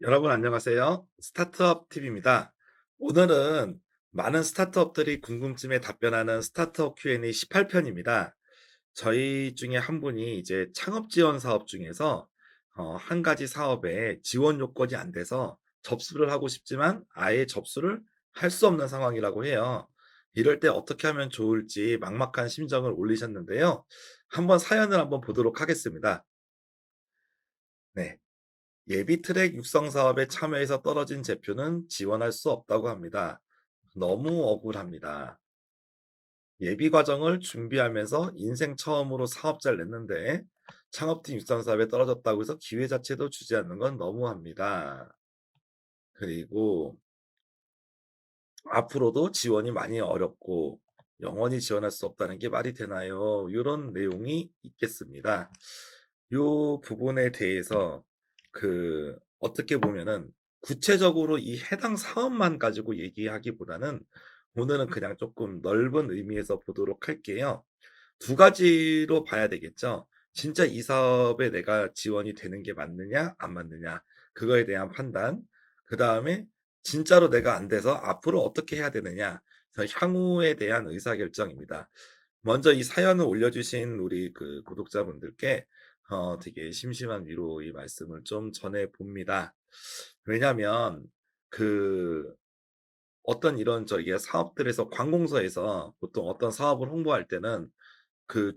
여러분 안녕하세요. 스타트업 팁입니다. 오늘은 많은 스타트업들이 궁금증에 답변하는 스타트업 Q&A 18편입니다. 저희 중에 한 분이 이제 창업 지원 사업 중에서 한 가지 사업에 지원 요건이 안 돼서 접수를 하고 싶지만 아예 접수를 할 수 없는 상황이라고 해요. 이럴 때 어떻게 하면 좋을지 막막한 심정을 올리셨는데요. 한번 사연을 한번 보도록 하겠습니다. 네. 예비 트랙 육성 사업에 참여해서 떨어진 제표는 지원할 수 없다고 합니다. 너무 억울합니다. 예비 과정을 준비하면서 인생 처음으로 사업자를 냈는데 창업팀 육성 사업에 떨어졌다고 해서 기회 자체도 주지 않는 건 너무합니다. 그리고 앞으로도 지원이 많이 어렵고 영원히 지원할 수 없다는 게 말이 되나요? 이런 내용이 있겠습니다. 요 부분에 대해서 어떻게 보면은 구체적으로 이 해당 사업만 가지고 얘기하기보다는 오늘은 그냥 조금 넓은 의미에서 보도록 할게요. 두 가지로 봐야 되겠죠. 진짜 이 사업에 내가 지원이 되는 게 맞느냐 안 맞느냐 그거에 대한 판단. 그다음에 진짜로 내가 안 돼서 앞으로 어떻게 해야 되느냐. 그래서 향후에 대한 의사결정입니다. 먼저 이 사연을 올려주신 우리 구독자분들께 되게 심심한 위로의 말씀을 좀 전해 봅니다. 왜냐면 그 어떤 이런 저기 사업들에서 관공서에서 보통 어떤 사업을 홍보할 때는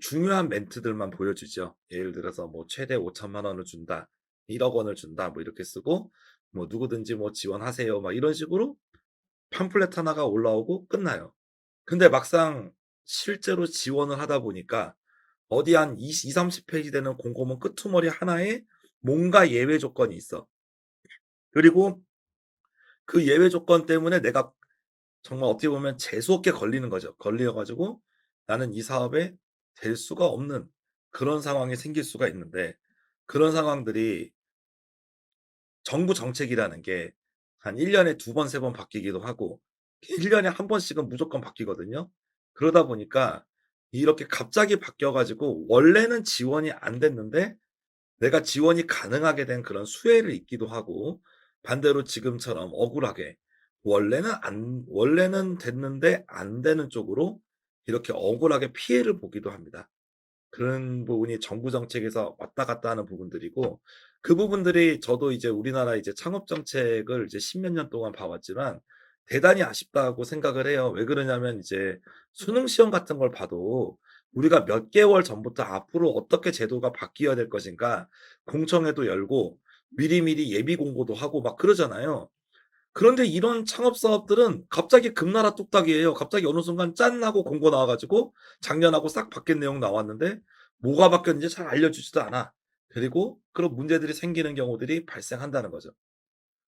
중요한 멘트들만 보여주죠. 예를 들어서 뭐 "최대 5천만 원을 준다." "1억 원을 준다." 뭐 이렇게 쓰고 뭐 "누구든지 뭐 지원하세요." 막 이런 식으로 팜플렛 하나가 올라오고 끝나요. 근데 막상 실제로 지원을 하다 보니까 어디 한 20-30 페이지 되는 공고문 끄트머리 하나에 뭔가 예외 조건이 있어. 그리고 그 예외 조건 때문에 내가 정말 어떻게 보면 재수없게 걸리는 거죠. 걸려 가지고 나는 이 사업에 될 수가 없는 그런 상황이 생길 수가 있는데 그런 상황들이 정부 정책이라는 게 한 1 년에 2 번 3번 바뀌기도 하고 1 년에 한 번씩은 무조건 바뀌거든요. 그러다 보니까 이렇게 갑자기 바뀌어 가지고 원래는 지원이 안 됐는데 내가 지원이 가능하게 된 그런 수혜를 잊기도 하고 반대로 지금처럼 억울하게 원래는 됐는데 안 되는 쪽으로 이렇게 억울하게 피해를 보기도 합니다. 그런 부분이 정부 정책에서 왔다 갔다 하는 부분들이고 그 부분들이 저도 이제 우리나라 이제 창업 정책을 이제 십몇 년 동안 봐 왔지만 대단히 아쉽다고 생각을 해요. 왜 그러냐면 이제 수능 시험 같은 걸 봐도 우리가 몇 개월 전부터 앞으로 어떻게 제도가 바뀌어야 될 것인가 공청회도 열고 미리미리 예비 공고도 하고 막 그러잖아요. 그런데 이런 창업 사업들은 갑자기 금나라 뚝딱이에요. 갑자기 어느 순간 짠 하고 공고 나와 가지고 작년하고 싹 바뀐 내용 나왔는데 뭐가 바뀌었는지 잘 알려주지도 않아. 그리고 그런 문제들이 생기는 경우들이 발생한다는 거죠.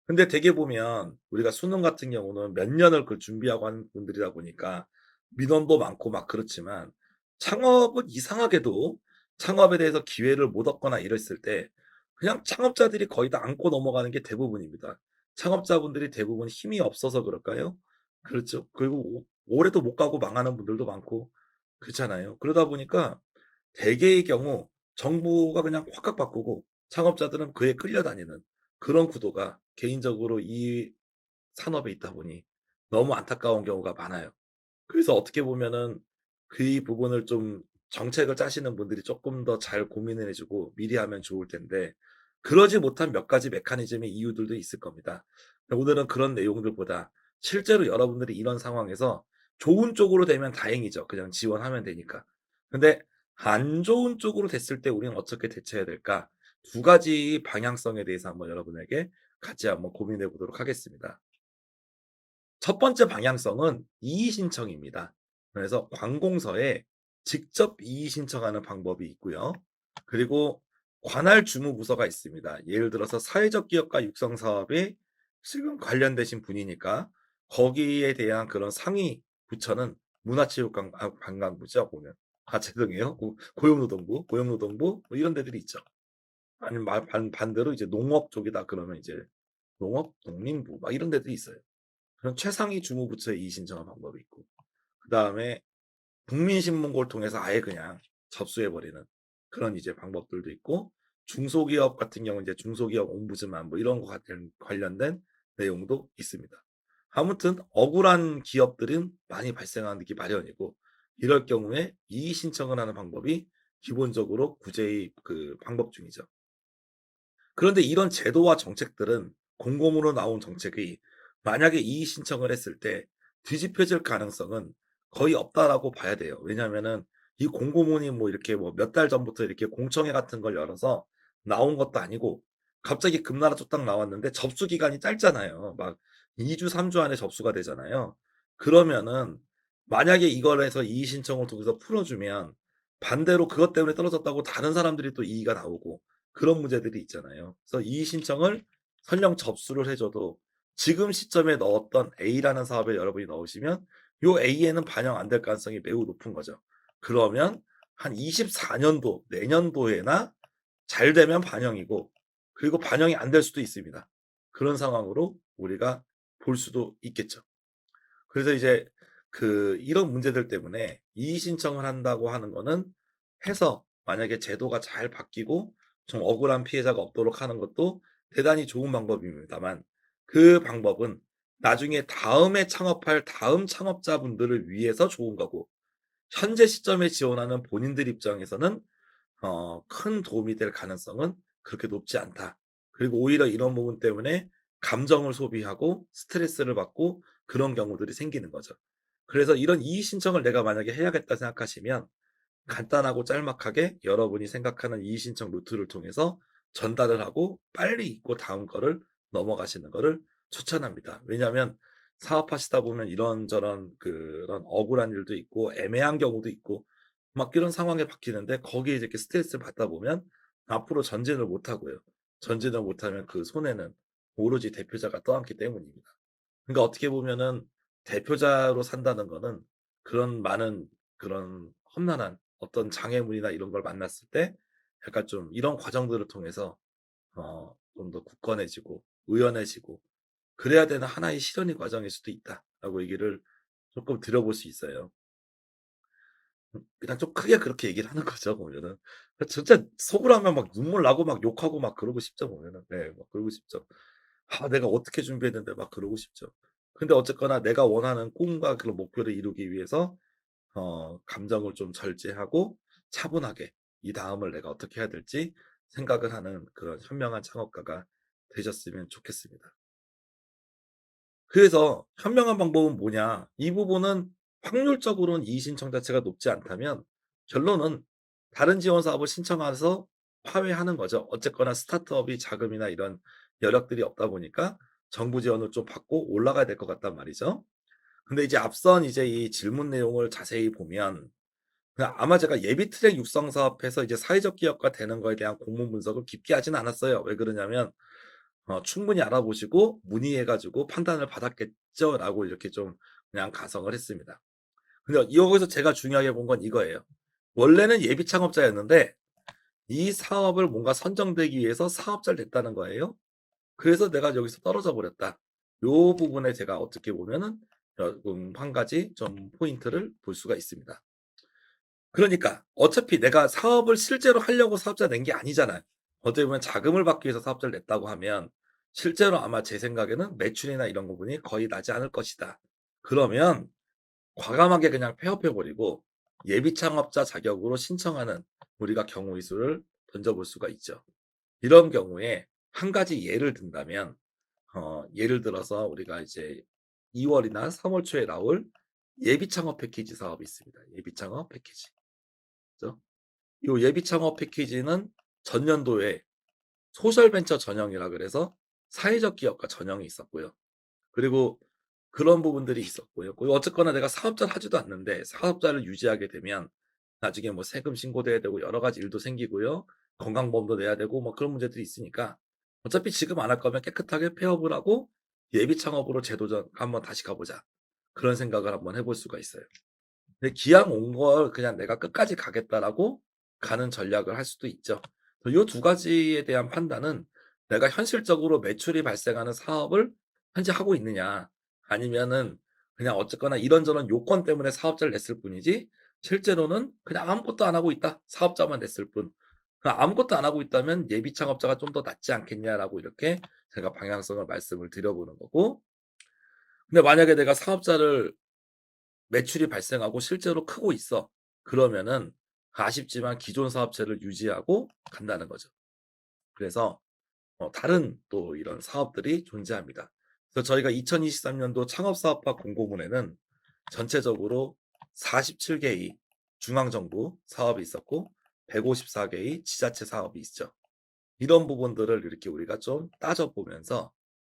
근데 되게 보면 우리가 수능 같은 경우는 몇 년을 준비하고 하는 분들이다 보니까 민원도 많고 막 그렇지만 창업은 이상하게도 창업에 대해서 기회를 못 얻거나 이랬을 때 그냥 창업자들이 거의 다 안고 넘어가는 게 대부분입니다. 창업자분들이 대부분 힘이 없어서 그럴까요? 그렇죠. 그리고 오래도 못 가고 망하는 분들도 많고 그렇잖아요. 그러다 보니까 대개의 경우 정부가 그냥 확확 바꾸고 창업자들은 그에 끌려다니는 그런 구도가 개인적으로 이 산업에 있다 보니 너무 안타까운 경우가 많아요. 그래서 어떻게 보면은 그 부분을 좀 정책을 짜시는 분들이 쪼끔 더 잘 고민을 해 주고 미리 하면 좋을 텐데 그러지 못한 몇 가지 메커니즘의 이유들도 있을 겁니다. 오늘은 그런 내용들보다 실제로 여러분들이 이런 상황에서 좋은 쪽으로 되면 다행이죠. 그냥 지원하면 되니까. 근데 안 좋은 쪽으로 됐을 때 우리는 어떻게 대처해야 될까? 두 가지 방향성에 대해서 한번 여러분에게 같이 한번 고민해 보도록 하겠습니다. 첫 번째 방향성은 이의 신청입니다. 그래서 관공서에 직접 이의 신청하는 방법이 있고요. 그리고 관할 주무부서가 있습니다. 예를 들어서 사회적 기업가 육성 사업에 지금 관련되신 분이니까 거기에 대한 그런 상위 부처는 관광부죠 보면. 아 죄송해요. 고용노동부 뭐 이런 데들이 있죠. 아니면 반대로 이제 농업 쪽이다 그러면 이제 농림부 막 이런 데들이 있어요. 그런 최상위 주무부처에 이의 신청하는 방법이 있고 그다음에 국민신문고를 통해서 아예 그냥 접수해 버리는 그런 이제 방법들도 있고 중소기업 같은 경우는 이제 중소기업 옴부즈만 뭐 이런 거 같은 관련된 내용도 있습니다. 아무튼 억울한 기업들은 많이 발생하기 마련이고 이럴 경우에 이의 신청을 하는 방법이 기본적으로 구제의 그 방법 중이죠. 그런데 이런 제도와 정책들은 공공으로 나온 정책이 만약에 이의 신청을 했을 때 뒤집혀질 가능성은 거의 없다라고 봐야 돼요. 왜냐하면은 이 공고문이 뭐 이렇게 뭐 몇 달 전부터 이렇게 공청회 같은 걸 열어서 나온 것도 아니고 갑자기 금나라 뚝딱 나왔는데 접수 기간이 짧잖아요. 막 2 주, 3주 안에 접수가 되잖아요. 그러면은 만약에 이걸 해서 이의 신청을 통해서 풀어주면 반대로 그것 때문에 떨어졌다고 다른 사람들이 또 이의가 나오고 그런 문제들이 있잖아요. 그래서 이의 신청을 설령 접수를 해 줘도 지금 시점에 넣었던 A라는 사업에 여러분이 넣으시면 요 A에는 반영 안 될 가능성이 매우 높은 거죠. 그러면 한 24 년도 내년도에나 잘 되면 반영이고 그리고 반영이 안 될 수도 있습니다. 그런 상황으로 우리가 볼 수도 있겠죠. 그래서 이제 이런 문제들 때문에 이의 신청을 한다고 하는 거는 해서 만약에 제도가 잘 바뀌고 좀 억울한 피해자가 없도록 하는 것도 대단히 좋은 방법입니다만 그 방법은 나중에 다음에 창업할 다음 창업자분들을 위해서 좋은 거고 현재 시점에 지원하는 본인들 입장에서는 큰 도움이 될 가능성은 그렇게 높지 않다. 그리고 오히려 이런 부분 때문에 감정을 소비하고 스트레스를 받고 그런 경우들이 생기는 거죠. 그래서 이런 이의 신청을 내가 만약에 해야겠다 생각하시면 간단하고 짤막하게 여러분이 생각하는 이의 신청 루트를 통해서 전달을 하고 빨리 읽고 다음 거를 넘어가시는 거를 추천합니다. 왜냐하면 사업하시다 보면 이런저런 그런 억울한 일도 있고 애매한 경우도 있고 막 이런 상황에 바뀌는데 거기에 이렇게 스트레스를 받다 보면 앞으로 전진을 못 하고요. 전진을 못하면 그 손해는 오로지 대표자가 떠안기 때문입니다. 그러니까 어떻게 보면은 대표자로 산다는 거는 그런 많은 그런 험난한 어떤 장애물이나 이런 걸 만났을 때 약간 좀 이런 과정들을 통해서 좀 더 굳건해지고 의연해지고 그래야 되는 하나의 실현의 과정일 수도 있다라고 얘기를 조금 들어볼 수 있어요. 그냥 좀 크게 그렇게 얘기를 하는 거죠 보면은. 진짜 속으로 하면 막 눈물 나고 막 욕하고 막 그러고 싶죠 보면은. 네 막 그러고 싶죠. '아 내가 어떻게 준비했는데.' 막 그러고 싶죠. 근데 어쨌거나 내가 원하는 꿈과 그런 목표를 이루기 위해서 감정을 좀 절제하고 차분하게 이 다음을 내가 어떻게 해야 될지 생각을 하는 그런 현명한 창업가가 되셨으면 좋겠습니다. 그래서 현명한 방법은 뭐냐? 이 부분은 확률적으로는 이의 신청 자체가 높지 않다면 결론은 다른 지원 사업을 신청해서 파회하는 거죠. 어쨌거나 스타트업이 자금이나 이런 여력들이 없다 보니까 정부 지원을 좀 받고 올라가야 될 것 같단 말이죠. 근데 이제 앞선 이제 이 질문 내용을 자세히 보면 그냥 아마 제가 예비 트랙 육성 사업에서 이제 사회적 기업화 되는 거에 대한 공문 분석을 깊게 하진 않았어요. 왜 그러냐면 충분히 알아보시고 문의해 가지고 판단을 받았겠죠라고 이렇게 좀 그냥 가성을 했습니다. 근데 여기서 제가 중요하게 본 건 이거예요. 원래는 예비 창업자였는데 이 사업을 뭔가 선정되기 위해서 사업자를 냈다는 거예요. 그래서 '내가 여기서 떨어져 버렸다.' 요 부분에 제가 어떻게 보면은 조금 한 가지 좀 포인트를 볼 수가 있습니다. 그러니까 어차피 내가 사업을 실제로 하려고 사업자 낸 게 아니잖아요. 어떻게 보면 자금을 받기 위해서 사업자를 냈다고 하면 실제로 아마 제 생각에는 매출이나 이런 부분이 거의 나지 않을 것이다. 그러면 과감하게 그냥 폐업해 버리고 예비 창업자 자격으로 신청하는 우리가 경우의 수를 던져볼 수가 있죠. 이런 경우에 한 가지 예를 든다면 예를 들어서 우리가 이제 2 월이나 3월 초에 나올 예비 창업 패키지 사업이 있습니다. 예비 창업 패키지. 그죠? 요 예비 창업 패키지는 전년도에 소셜 벤처 전형이라 그래서 사회적 기업가 전형이 있었고요. 그리고 그런 부분들이 있었고요. 그리고 어쨌거나 내가 사업자를 하지도 않는데 사업자를 유지하게 되면 나중에 뭐 세금 신고도 해야 되고 여러 가지 일도 생기고요. 건강보험도 내야 되고 뭐 그런 문제들이 있으니까 어차피 지금 안 할 거면 깨끗하게 폐업을 하고 예비 창업으로 재도전 한번 다시 가 보자. 그런 생각을 한번 해볼 수가 있어요. 근데 기왕 온 걸 그냥 '내가 끝까지 가겠다.'라고 가는 전략을 할 수도 있죠. 요 두 가지에 대한 판단은 내가 현실적으로 매출이 발생하는 사업을 현재 하고 있느냐 아니면은 그냥 어쨌거나 이런저런 요건 때문에 사업자를 냈을 뿐이지 실제로는 그냥 아무것도 안 하고 있다. 사업자만 냈을 뿐. 아무것도 안 하고 있다면 "예비 창업자가 좀 더 낫지 않겠냐."라고 이렇게 제가 방향성을 말씀을 드려 보는 거고, 근데 만약에 내가 사업자를 매출이 발생하고 실제로 크고 있어. 그러면은 아쉽지만 기존 사업체를 유지하고 간다는 거죠. 그래서 다른 또 이런 사업들이 존재합니다. 그래서 저희가 2023 년도 창업사업화 공고문에는 전체적으로 47 개의 중앙정부 사업이 있었고 154 개의 지자체 사업이 있죠. 이런 부분들을 이렇게 우리가 좀 따져 보면서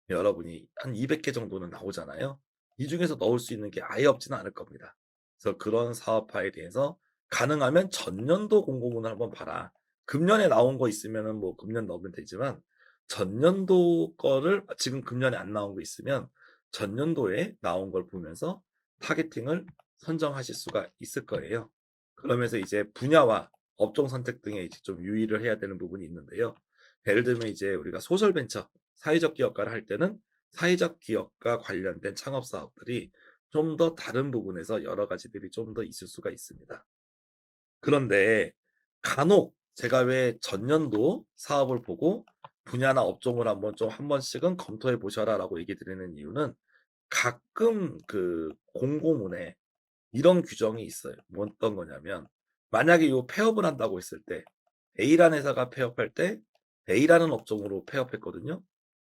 여러분이 한 200개 정도는 나오잖아요. 이 중에서 넣을 수 있는 게 아예 없지는 않을 겁니다. 그래서 그런 사업화에 대해서 가능하면 전년도 공고문을 한번 봐라. 금년에 나온 거 있으면은 뭐 금년 넣으면 되지만, 전년도 거를 지금 금년에 안 나온 거 있으면 전년도에 나온 걸 보면서 타겟팅을 선정하실 수가 있을 거예요. 그러면서 이제 분야와 업종 선택 등에 이제 좀 유의를 해야 되는 부분이 있는데요. 예를 들면 이제 우리가 소셜 벤처, 사회적 기업가를 할 때는 사회적 기업과 관련된 창업 사업들이 좀 더 다른 부분에서 여러 가지들이 좀 더 있을 수가 있습니다. 그런데 간혹 제가 왜 전년도 사업을 보고 분야나 업종을 한번 좀 한 번씩은 검토해 보셔라라고 얘기 드리는 이유는, 가끔 그 공고문에 이런 규정이 있어요. 뭐 어떤 거냐면, 만약에 요 폐업을 한다고 했을 때 A라는 회사가 폐업할 때 A라는 업종으로 폐업했거든요.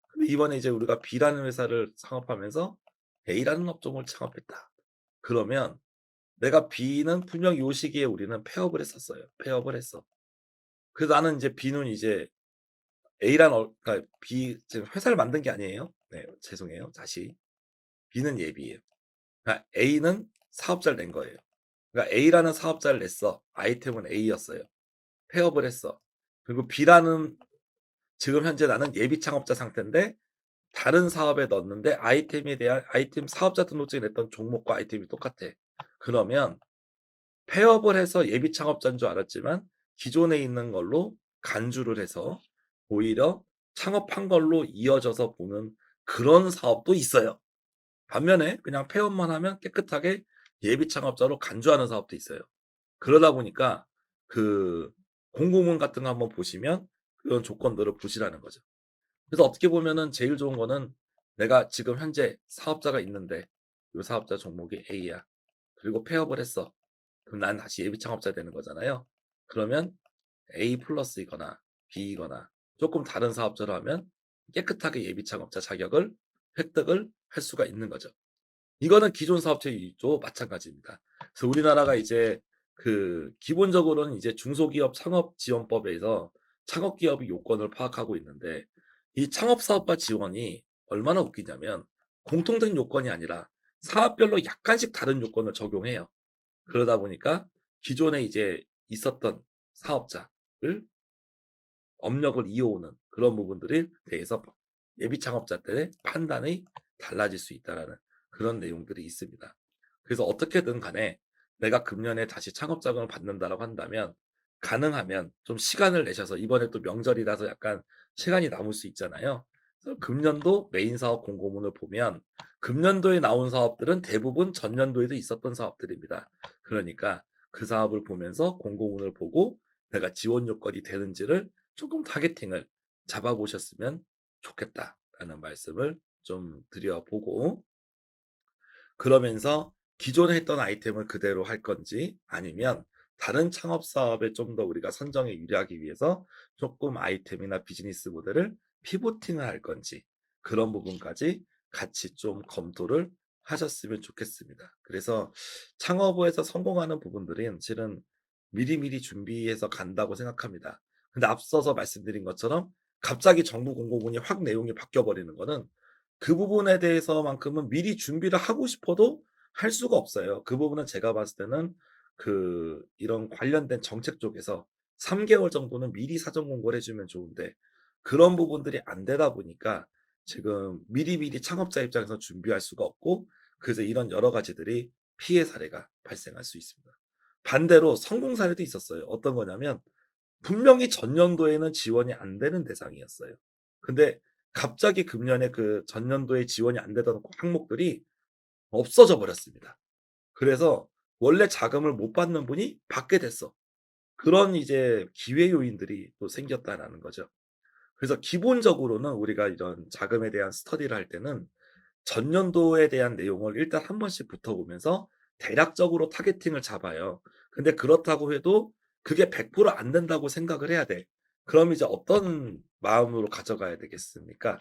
근데 이번에 이제 우리가 B라는 회사를 창업하면서 A라는 업종을 창업했다. 그러면 내가 B는 분명 요 시기에 우리는 폐업을 했었어요. 폐업을 했어. 그래서 나는 이제 B는 이제 A라는 그러니까 B 지금 회사를 만든 게 아니에요. 네, 죄송해요. 다시. B는 예비예요. 그러니까 A는 사업자를 낸 거예요. 그러니까 A라는 사업자를 냈어. 아이템은 A였어요. 폐업을 했어. 그리고 B라는, 지금 현재 나는 예비 창업자 상태인데 다른 사업에 넣었는데 아이템에 대한 아이템 사업자 등록증에 냈던 종목과 아이템이 똑같아. 그러면 폐업을 해서 예비 창업자인 줄 알았지만 기존에 있는 걸로 간주를 해서 오히려 창업한 걸로 이어져서 보는 그런 사업도 있어요. 반면에 그냥 폐업만 하면 깨끗하게 예비 창업자로 간주하는 사업도 있어요. 그러다 보니까 그 공고문 같은 거 한번 보시면 그런 조건들을 보시라는 거죠. 그래서 어떻게 보면은 제일 좋은 거는, 내가 지금 현재 사업자가 있는데 이 사업자 종목이 A야. 그리고 폐업을 했어. 그럼 난 다시 예비 창업자 되는 거잖아요. 그러면 A 플러스이거나 B이거나 조금 다른 사업자로 하면 깨끗하게 예비 창업자 자격을 획득을 할 수가 있는 거죠. 이거는 기존 사업체도 마찬가지입니다. 그래서 우리나라가 이제 그 기본적으로는 이제 중소기업 창업지원법에서 창업기업의 요건을 파악하고 있는데, 이 창업사업화 지원이 얼마나 웃기냐면 공통된 요건이 아니라 사업별로 약간씩 다른 요건을 적용해요. 그러다 보니까 기존에 이제 있었던 사업자를 업력을 이어오는 그런 부분들에 대해서 예비 창업자 때 판단이 달라질 수 있다라는 그런 내용들이 있습니다. 그래서 어떻게든 간에 내가 금년에 다시 창업 자금을 받는다라고 한다면 가능하면 좀 시간을 내셔서, 이번에 또 명절이라서 약간 시간이 남을 수 있잖아요. 그래서 금년도 메인 사업 공고문을 보면 금년도에 나온 사업들은 대부분 전년도에도 있었던 사업들입니다. 그러니까 그 사업을 보면서 공고문을 보고 내가 지원 요건이 되는지를 조금 타겟팅을 잡아 보셨으면 좋겠다라는 말씀을 좀 드려 보고, 그러면서 기존에 했던 아이템을 그대로 할 건지 아니면 다른 창업 사업에 좀 더 우리가 선정에 유리하기 위해서 조금 아이템이나 비즈니스 모델을 피보팅을 할 건지, 그런 부분까지 같이 좀 검토를 하셨으면 좋겠습니다. 그래서 창업에서 성공하는 부분들은 실은 미리미리 준비해서 간다고 생각합니다. 근데 앞서서 말씀드린 것처럼 갑자기 정부 공고문이 확 내용이 바뀌어 버리는 거는, 그 부분에 대해서만큼은 미리 준비를 하고 싶어도 할 수가 없어요. 그 부분은 제가 봤을 때는 그 이런 관련된 정책 쪽에서 3 개월 정도는 미리 사전 공고를 해 주면 좋은데, 그런 부분들이 안 되다 보니까 지금 미리미리 창업자 입장에서 준비할 수가 없고, 그래서 이런 여러 가지들이 피해 사례가 발생할 수 있습니다. 반대로 성공 사례도 있었어요. 어떤 거냐면 분명히 전년도에는 지원이 안 되는 대상이었어요. 근데 갑자기 금년에 그 전년도에 지원이 안 되던 항목들이 없어져 버렸습니다. 그래서 원래 자금을 못 받는 분이 받게 됐어. 그런 이제 기회 요인들이 또 생겼다라는 거죠. 그래서 기본적으로는 우리가 이런 자금에 대한 스터디를 할 때는 전년도에 대한 내용을 일단 한 번씩 붙어보면서 대략적으로 타겟팅을 잡아요. 근데 그렇다고 해도 그게 100%안 된다고 생각을 해야 돼. 그럼 이제 어떤 마음으로 가져가야 되겠습니까?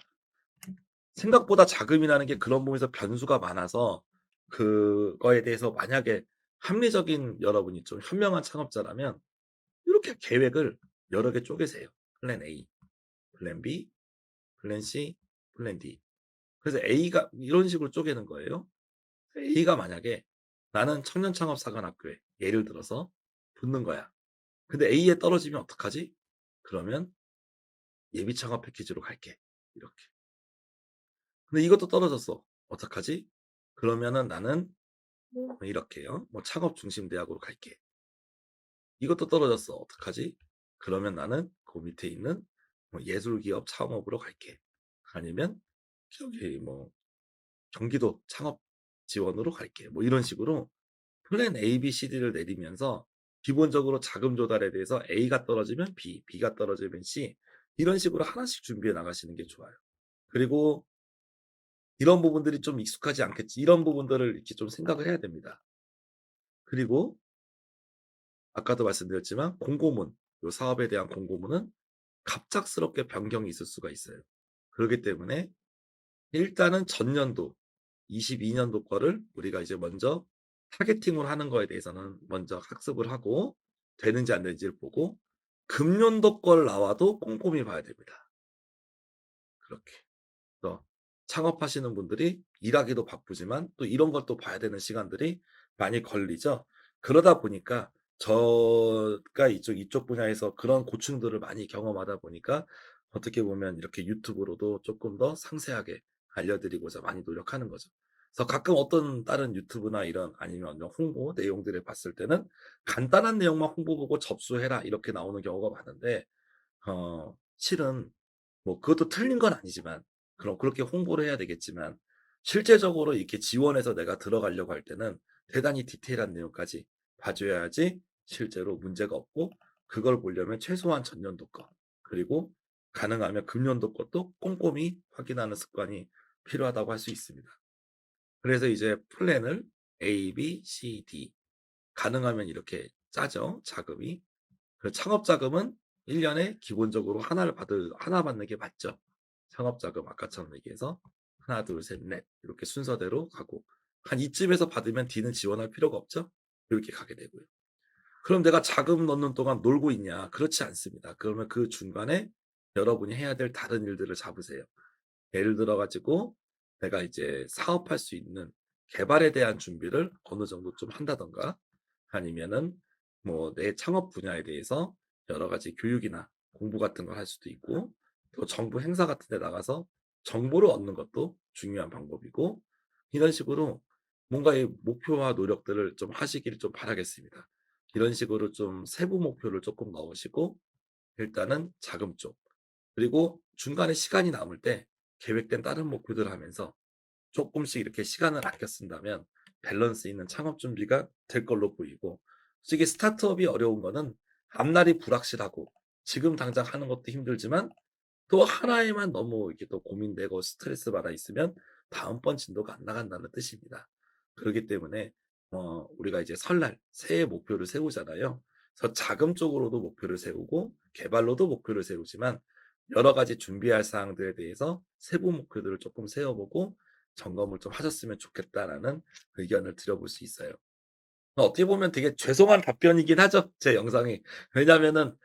생각보다 자금이라는 게 그런 부분에서 변수가 많아서 그거에 대해서 만약에 합리적인 여러분이 좀 현명한 창업자라면 이렇게 계획을 여러 개 쪼개세요. 플랜 A, 플랜 B, 플랜 C, 플랜 D. 그래서 A가 이런 식으로 쪼개는 거예요. A가 만약에 나는 청년 창업 사관학교에 예를 들어서 붙는 거야. 근데 A에 떨어지면 어떡하지? 그러면 예비 창업 패키지로 갈게. 이렇게. 근데 이것도 떨어졌어. 어떡하지? 그러면은 나는 이렇게요. 뭐 창업 중심 대학으로 갈게. 이것도 떨어졌어. 어떡하지? 그러면 나는 그 밑에 있는 뭐 예술기업 창업으로 갈게. 아니면 저기 뭐 경기도 창업 지원으로 갈게. 뭐 이런 식으로 플랜 A, B, C, D를 내리면서 기본적으로 자금 조달에 대해서 A가 떨어지면 B, B가 떨어지면 C 이런 식으로 하나씩 준비해 나가시는 게 좋아요. 그리고 이런 부분들이 좀 익숙하지 않겠지. 이런 부분들을 이렇게 좀 생각을 해야 됩니다. 그리고 아까도 말씀드렸지만 공고문, 요 사업에 대한 공고문은 갑작스럽게 변경이 있을 수가 있어요. 그렇기 때문에 일단은 전년도 22년도 거를 우리가 이제 먼저 타겟팅을 하는 거에 대해서는 먼저 학습을 하고 되는지 안 되는지를 보고 금년도 걸 나와도 꼼꼼히 봐야 됩니다. 그렇게. 그래서 창업하시는 분들이 일하기도 바쁘지만 또 이런 걸 또 봐야 되는 시간들이 많이 걸리죠. 그러다 보니까 저가 이쪽 분야에서 그런 고충들을 많이 경험하다 보니까 어떻게 보면 이렇게 유튜브로도 조금 더 상세하게 알려드리고자 많이 노력하는 거죠. 그래서 가끔 어떤 다른 유튜브나 이런 아니면 홍보 내용들을 봤을 때는 간단한 내용만 홍보 보고 접수해라 이렇게 나오는 경우가 많은데 실은 뭐 그것도 틀린 건 아니지만 그럼 그렇게 홍보를 해야 되겠지만 실제적으로 이렇게 지원해서 내가 들어가려고 할 때는 대단히 디테일한 내용까지 봐줘야지 실제로 문제가 없고 그걸 보려면 최소한 전년도 거 그리고 가능하면 금년도 것도 꼼꼼히 확인하는 습관이 필요하다고 할 수 있습니다. 그래서 이제 플랜을 A, B, C, D 가능하면 이렇게 짜죠. 자금이. 그 창업 자금은 1년에 기본적으로 하나 받는 게 맞죠. 창업 자금 아까처럼 얘기해서 하나, 둘, 셋, 넷 이렇게 순서대로 가고 한 이쯤에서 받으면 D는 지원할 필요가 없죠. 이렇게 가게 되고요. 그럼 내가 자금 넣는 동안 놀고 있냐? 그렇지 않습니다. 그러면 그 중간에 여러분이 해야 될 다른 일들을 잡으세요. 예를 들어 가지고 내가 이제 사업할 수 있는 개발에 대한 준비를 어느 정도 좀 한다든가 아니면은 뭐 내 창업 분야에 대해서 여러 가지 교육이나 공부 같은 걸 할 수도 있고 또 정부 행사 같은 데 나가서 정보를 얻는 것도 중요한 방법이고 이런 식으로 뭔가의 목표와 노력들을 좀 하시기를 좀 바라겠습니다. 이런 식으로 좀 세부 목표를 조금 넣으시고 일단은 자금 쪽 그리고 중간에 시간이 남을 때 계획된 다른 목표들을 하면서 조금씩 이렇게 시간을 아껴 쓴다면 밸런스 있는 창업 준비가 될 걸로 보이고 솔직히 스타트업이 어려운 거는 앞날이 불확실하고 지금 당장 하는 것도 힘들지만 또 하나에만 너무 이렇게 또 고민되고 스트레스 받아 있으면 다음번 진도가 안 나간다는 뜻입니다. 그렇기 때문에 우리가 이제 설날 새해 목표를 세우잖아요. 그래서 자금 쪽으로도 목표를 세우고 개발로도 목표를 세우지만 여러 가지 준비할 사항들에 대해서 세부 목표들을 조금 세워보고 점검을 좀 하셨으면 좋겠다라는 의견을 드려볼 수 있어요. 어떻게 보면 되게 죄송한 답변이긴 하죠, 제 영상이. 왜냐면은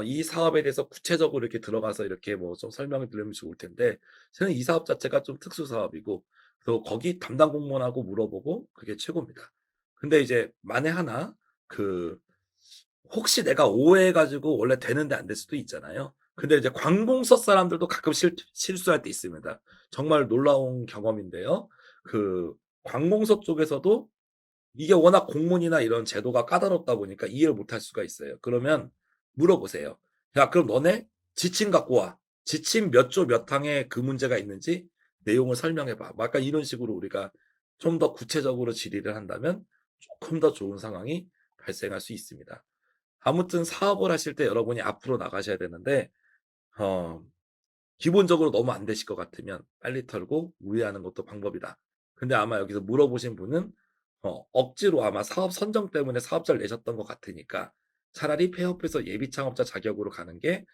이 사업에 대해서 구체적으로 이렇게 들어가서 이렇게 뭐 좀 설명을 드리면 좋을 텐데 저는 이 사업 자체가 좀 특수 사업이고 또 거기 담당 공무원하고 물어보고 그게 최고입니다. 근데 이제 만에 하나 그 혹시 내가 오해해 가지고 원래 되는데 안 될 수도 있잖아요. 근데 이제 관공서 사람들도 가끔 실수할 때 있습니다. 정말 놀라운 경험인데요. 그 관공서 쪽에서도 이게 워낙 공문이나 이런 제도가 까다롭다 보니까 이해를 못할 수가 있어요. 그러면 물어보세요. "야 그럼 너네 지침 갖고 와. 지침 몇 조 몇 항에 그 문제가 있는지 내용을 설명해 봐." 뭐 약간 이런 식으로 우리가 좀 더 구체적으로 질의를 한다면 조금 더 좋은 상황이 발생할 수 있습니다. 아무튼 사업을 하실 때 여러분이 앞으로 나가셔야 되는데 어 기본적으로 너무 안 되실 것 같으면 빨리 털고 우회하는 것도 방법이다. 근데 아마 여기서 물어보신 분은 억지로 아마 사업 선정 때문에 사업자를 내셨던 것 같으니까 차라리 폐업해서 예비 창업자 자격으로 가는 게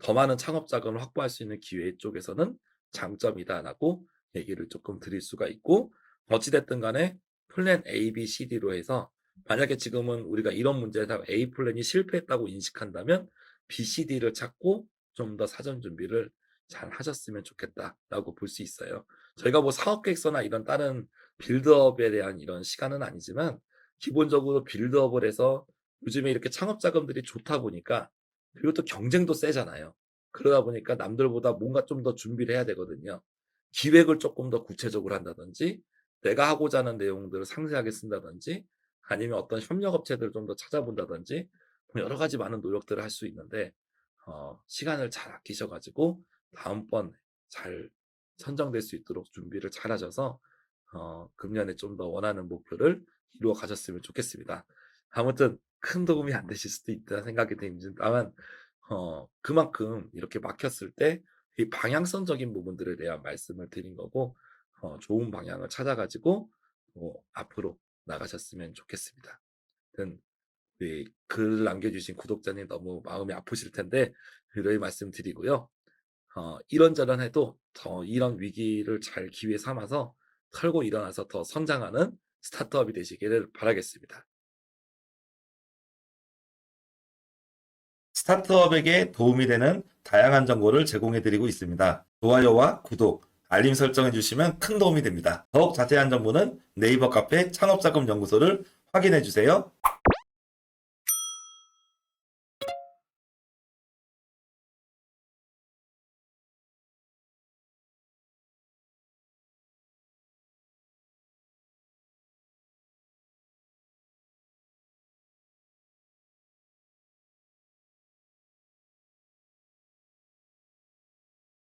더 많은 창업 자금을 확보할 수 있는 기회 쪽에서는 장점이다라고 얘기를 조금 드릴 수가 있고, 어찌 됐든 간에 플랜 A, B, C, D로 해서 만약에 지금은 우리가 이런 문제에서 A 플랜이 실패했다고 인식한다면 B, C, D를 찾고 좀 더 사전 준비를 잘 하셨으면 좋겠다라고 볼 수 있어요. 저희가 뭐 사업 계획서나 이런 다른 빌드업에 대한 이런 시간은 아니지만 기본적으로 빌드업을 해서 요즘에 이렇게 창업 자금들이 좋다 보니까, 그리고 또 경쟁도 세잖아요. 그러다 보니까 남들보다 뭔가 좀 더 준비를 해야 되거든요. 기획을 조금 더 구체적으로 한다든지, 내가 하고자 하는 내용들을 상세하게 쓴다든지, 아니면 어떤 협력 업체들을 좀 더 찾아본다든지, 뭐 여러 가지 많은 노력들을 할 수 있는데 시간을 잘 아끼셔 가지고 다음번 잘 선정될 수 있도록 준비를 잘 하셔서 금년에 좀 더 원하는 목표를 이루어 가셨으면 좋겠습니다. 아무튼 큰 도움이 안 되실 수도 있다는 생각이 듭니다만 그만큼 이렇게 막혔을 때 이 방향성적인 부분들에 대한 말씀을 드린 거고, 좋은 방향을 찾아 가지고 앞으로 나가셨으면 좋겠습니다. 하여튼 네, 글 남겨주신 구독자님 너무 마음이 아프실 텐데 그러히 말씀드리고요. 이런저런 해도 더 이런 위기를 잘 기회 삼아서 털고 일어나서 더 성장하는 스타트업이 되시기를 바라겠습니다. 스타트업에게 도움이 되는 다양한 정보를 제공해 드리고 있습니다. 좋아요와 구독, 알림 설정해 주시면 큰 도움이 됩니다. 더욱 자세한 정보는 네이버 카페 창업자금 연구소를 확인해 주세요.